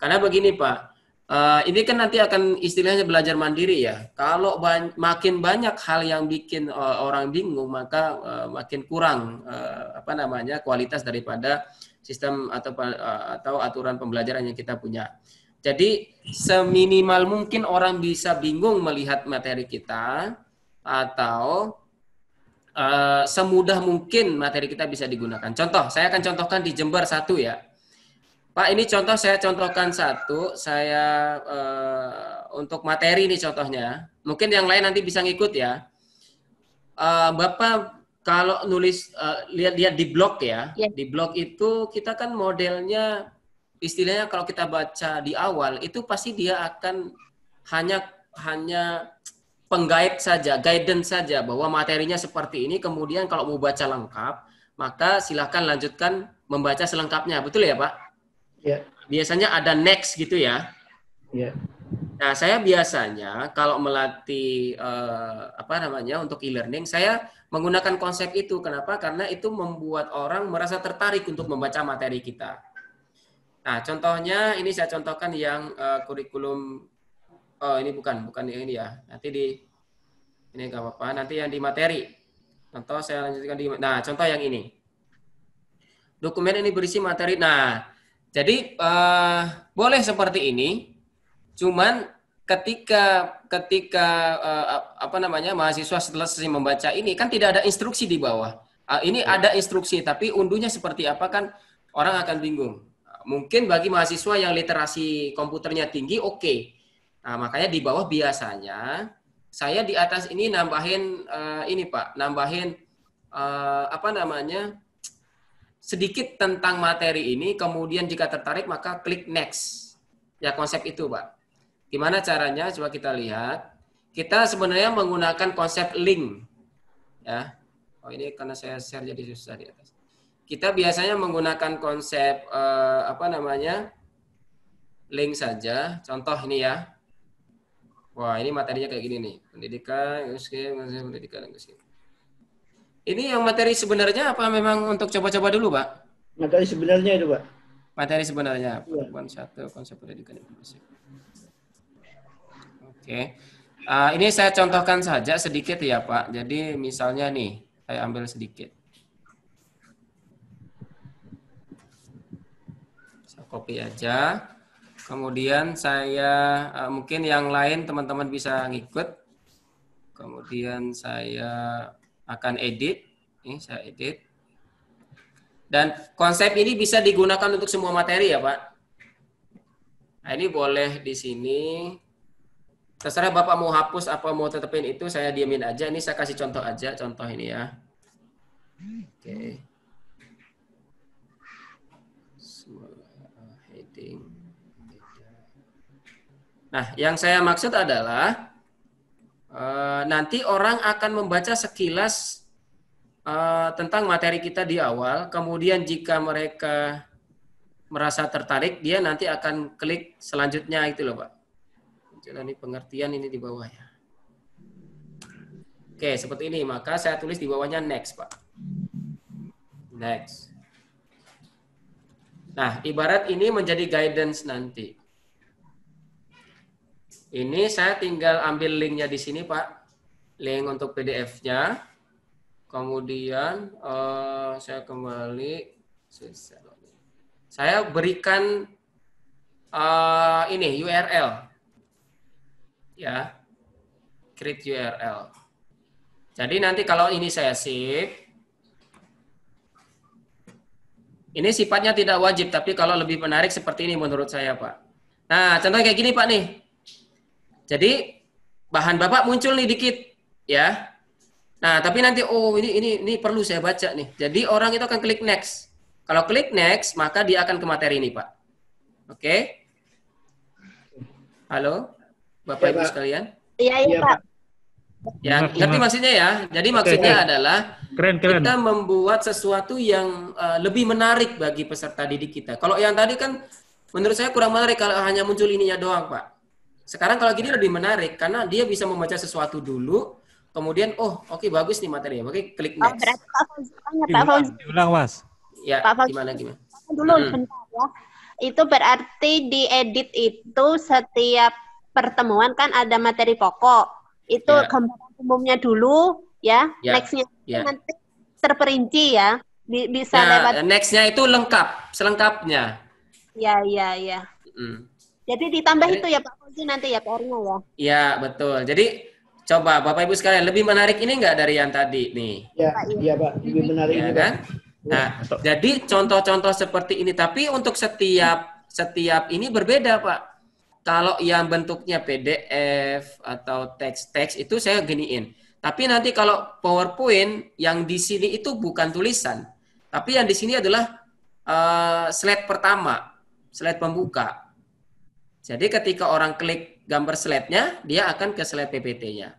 Karena begini Pak, ini kan nanti akan istilahnya belajar mandiri ya. Kalau makin banyak hal yang bikin orang bingung, maka makin kurang kualitas daripada sistem atau aturan pembelajaran yang kita punya. Jadi seminimal mungkin orang bisa bingung melihat materi kita, atau semudah mungkin materi kita bisa digunakan. Contoh, saya akan contohkan di Jember satu ya. Pak, ini contoh saya contohkan satu, saya untuk materi ini contohnya. Mungkin yang lain nanti bisa ngikut ya. Bapak kalau nulis lihat-lihat di blog ya, di blog itu kita kan modelnya istilahnya kalau kita baca di awal itu pasti dia akan hanya penggait saja, guidance saja bahwa materinya seperti ini. Kemudian kalau mau baca lengkap, maka silakan lanjutkan membaca selengkapnya. Betul ya, Pak? Ya. Biasanya ada next gitu ya. Ya. Nah, saya biasanya kalau melatih untuk e-learning, saya menggunakan konsep itu. Kenapa? Karena itu membuat orang merasa tertarik untuk membaca materi kita. Nah, contohnya ini saya contohkan yang kurikulum. Oh, ini bukan ini ya. Nanti ini nggak apa-apa. Nanti yang di materi. Contoh saya lanjutkan di. Nah, contoh yang ini. Dokumen ini berisi materi. Nah, jadi boleh seperti ini. Cuman ketika mahasiswa selesai membaca ini kan tidak ada instruksi di bawah. Ini ada instruksi, tapi unduhnya seperti apa kan orang akan bingung. Mungkin bagi mahasiswa yang literasi komputernya tinggi, oke. Nah, makanya di bawah biasanya saya di atas ini nambahin ini Pak, nambahin sedikit tentang materi ini, kemudian jika tertarik maka klik next. Ya, konsep itu Pak. Gimana caranya? Coba kita lihat. Kita sebenarnya menggunakan konsep link. Ya. Oh, ini karena saya share jadi susah di atas. Kita biasanya menggunakan konsep link saja. Contoh ini ya. Wah, ini materinya kayak gini nih. Pendidikan, Ini yang materi sebenarnya apa memang untuk coba-coba dulu, Pak? Materi sebenarnya itu, Pak. Materi sebenarnya. Pertemuan satu konsep pendidikan inklusif. Oke. Ini saya contohkan saja sedikit ya, Pak. Jadi misalnya nih, saya ambil sedikit. Saya copy aja. Kemudian saya mungkin yang lain teman-teman bisa ngikut. Kemudian saya akan edit. Ini saya edit. Dan konsep ini bisa digunakan untuk semua materi ya, Pak. Nah, ini boleh di sini. Terserah Bapak mau hapus apa mau tetepin itu, saya diamin aja. Ini saya kasih contoh aja, contoh ini ya. Oke. Heading. Nah, yang saya maksud adalah nanti orang akan membaca sekilas tentang materi kita di awal, kemudian jika mereka merasa tertarik, dia nanti akan klik selanjutnya itu loh Pak. Ini pengertian ini di bawah ya. Oke, seperti ini. Maka saya tulis di bawahnya next Pak. Next. Nah, ibarat ini menjadi guidance nanti. Ini saya tinggal ambil linknya di sini Pak. Link untuk PDF-nya. Kemudian saya kembali. Saya berikan ini URL. Ya. Create URL. Jadi nanti kalau ini saya save. Ini sifatnya tidak wajib, tapi kalau lebih menarik seperti ini menurut saya, Pak. Nah, contoh kayak gini, Pak, nih. Jadi, bahan Bapak muncul nih dikit, ya. Nah, tapi nanti, oh ini perlu saya baca nih. Jadi, orang itu akan klik next. Kalau klik next, maka dia akan ke materi ini, Pak. Oke? Halo? Bapak, Ibu sekalian? Iya, Pak. Ya, ngerti maksudnya ya? Jadi maksudnya adalah kita membuat sesuatu yang lebih menarik bagi peserta didik kita. Kalau yang tadi kan menurut saya kurang menarik kalau hanya muncul ininya doang, Pak. Sekarang kalau gini lebih menarik karena dia bisa membaca sesuatu dulu, kemudian oke, bagus nih materinya. Oke, klik next. Pak Fauzi. Diulang, Mas. Ya, Pak Fauzi. gimana? Dulu sebentar ya. Itu berarti diedit itu setiap pertemuan kan ada materi pokok. Itu Ya. gambaran umumnya dulu ya. Ya. Next-nya Ya. nanti terperinci ya. Bisa Ya, lewat. next-nya itu lengkap, selengkapnya. Ya, ya, ya. Mm. Jadi ditambah Jadi- itu ya Pak Fauzi nanti ya PR-nya ya. Ya, betul. Jadi coba Bapak Ibu sekalian, lebih menarik ini enggak dari yang tadi nih? Ya, iya Pak, lebih menarik Ya ini kan? Pak. Nah, jadi contoh-contoh seperti ini, tapi untuk setiap ini berbeda, Pak. Kalau yang bentuknya PDF atau teks-teks itu saya giniin. Tapi nanti kalau PowerPoint yang di sini itu bukan tulisan, tapi yang di sini adalah slide pertama, slide pembuka. Jadi ketika orang klik gambar slide-nya, dia akan ke slide PPT-nya.